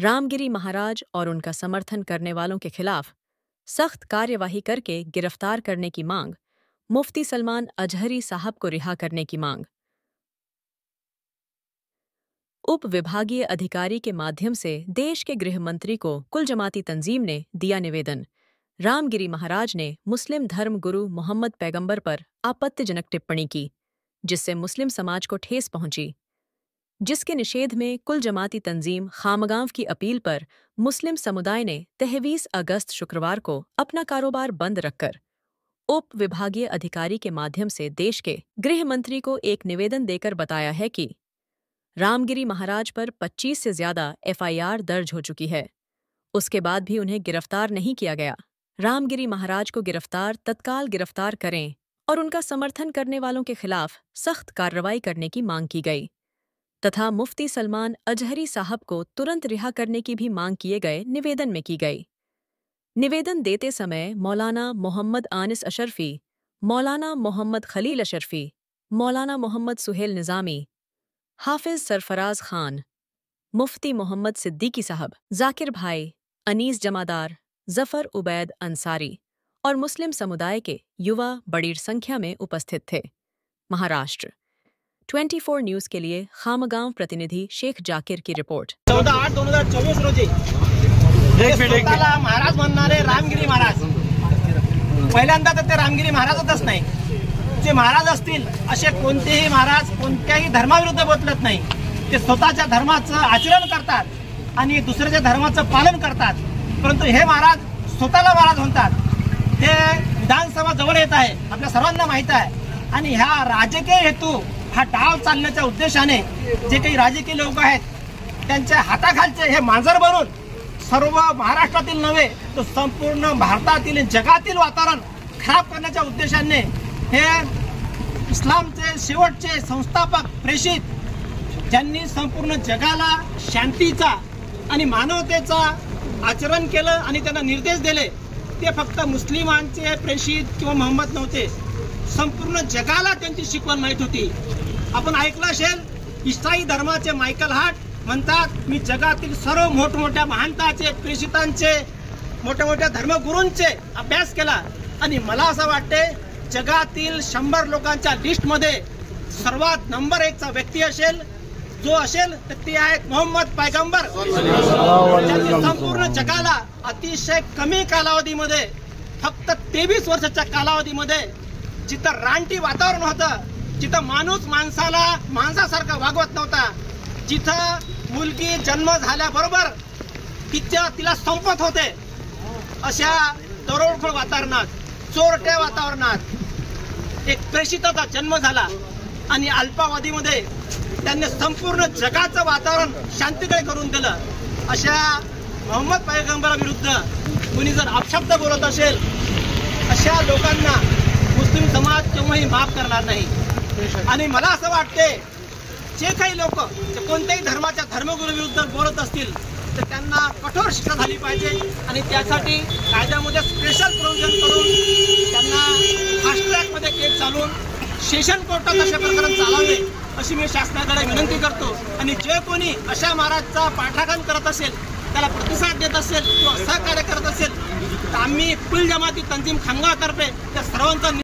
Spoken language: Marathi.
रामगिरी महाराज और उनका समर्थन करने वालों के खिलाफ सख्त कार्यवाही करके गिरफ्तार करने की मांग, मुफ्ती सलमान अजहरी साहब को रिहा करने की मांग। उप विभागीय अधिकारी के माध्यम से देश के गृह मंत्री को कुल जमाती तंजीम ने दिया निवेदन। रामगिरी महाराज ने मुस्लिम धर्म गुरु मोहम्मद पैगंबर पर आपत्तिजनक टिप्पणी की, जिससे मुस्लिम समाज को ठेस पहुंची, जिसके निषेध में कुल जमाती तंजीम खामगांव की अपील पर मुस्लिम समुदाय ने 23 अगस्त शुक्रवार को अपना कारोबार बंद रखकर उप विभागीय अधिकारी के माध्यम से देश के गृह मंत्री को एक निवेदन देकर बताया है कि रामगिरी महाराज पर 25 से ज्यादा FIR दर्ज हो चुकी है। उसके बाद भी उन्हें गिरफ्तार नहीं किया गया। रामगिरी महाराज को तत्काल गिरफ्तार करें और उनका समर्थन करने वालों के खिलाफ सख्त कार्रवाई करने की मांग की गई तथा मुफ्ती सलमान अजहरी साहब को तुरंत रिहा करने की भी मांग किए गए निवेदन में की गई। निवेदन देते समय मौलाना मोहम्मद आनिस अशरफी, मौलाना मोहम्मद खलील अशरफी, मौलाना मोहम्मद सुहेल निज़ामी, हाफिज सरफराज खान, मुफ्ती मोहम्मद सिद्दीकी साहब, जाकिर भाई, अनीस जमादार, जफर उबैद अंसारी और मुस्लिम समुदाय के युवा बड़ी संख्या में उपस्थित थे। महाराष्ट्र 24 न्यूज़ के लिए खामगांव प्रतिनिधि शेख जाकिर की रिपोर्ट। 14/8/2024 रोजी महाराज म्हणणारे रामगिरी महाराज पहिल्यांदा तर ते रामगिरी महाराजच नाही, जे महाराज असतील असे कोणतेही महाराज कोणत्याही धर्माविरुद्ध बोलत नाही। ते स्वतःच्या धर्माचं आचरण करतात आणि दुसऱ्याच्या धर्माचं पालन करतात, परंतु हे महाराज स्वतःला महाराज म्हणतात। ते विधानसभा जवळ येत आहे, आपल्या सर्वांना माहित आहे, आणि ह्या राजकीय हेतू हा डाव चालण्याच्या उद्देशाने जे काही राजकीय लोक आहेत त्यांच्या हाताखालचे हे मांजर बनून सर्व महाराष्ट्रातील नव्हे तर संपूर्ण भारतातील जगातील वातावरण खराब करण्याच्या उद्देशाने हे इस्लामचे शेवटचे संस्थापक प्रेषित ज्यांनी संपूर्ण जगाला शांतीचा आणि मानवतेचा आचरण केलं आणि त्यांना निर्देश दिले, ते फक्त मुस्लिमांचे प्रेषित किंवा मोहम्मद नव्हते, संपूर्ण जगाला त्यांची शिकवण माहित होती। आपण ऐकलं असेल ईसाई धर्माचे मायकल हार्ट म्हणतात, मी जगातील सर्व मोठमोठ्या महानताचे प्रेषितांचे मोठ्या धर्मगुरूंचे अभ्यास केला आणि मला असं वाटते जगातील 100 लोकांच्या लिस्टमध्ये सर्वात नंबर 1 चा व्यक्ती असेल जो असेल तर ते आहेत मोहम्मद पैगंबर, ज्यांनी संपूर्ण जगाला अतिशय कमी कालावधीमध्ये फक्त 23 वर्षाच्या कालावधीमध्ये जिथं रानटी वातावरण होतं, जिथं माणूस माणसाला माणसासारखा वागवत नव्हता, जिथं मुलगी जन्म झाल्याबरोबर तिला संपत होते, अशा दरोडखोर वातावरणात, चोरट्या वातावरणात एक प्रेषिताचा जन्म झाला आणि अल्पावधीमध्ये त्यांनी संपूर्ण जगाचं वातावरण शांतीकडे करून दिलं। अशा मोहम्मद पैगंबराविरुद्ध कुणी जर अपशब्द बोलत असेल, अशा लोकांना मुस्लिम समाज केव्हाही माफ करणार नाही। आणि मला असं वाटते जे काही लोक कोणत्याही धर्माच्या धर्मगुरूविरुद्ध बोलत असतील तर त्यांना कठोर शिक्षा झाली पाहिजे आणि त्यासाठी कायद्यामध्ये स्पेशल प्रोव्हिजन करून त्यांना फास्ट ट्रॅकमध्ये केस चालवून सेशन कोर्टात अशा प्रकरण चालवले अशी मी शासनाकडे विनंती करतो। आणि जे कोणी अशा महाराजचा पाठराखण करत असेल, त्याला प्रतिसाद देत असेल किंवा सहकार्य करत असेल तर आम्ही कुल जमाती तंजीम खामगावतर्फे त्या सर्वांचा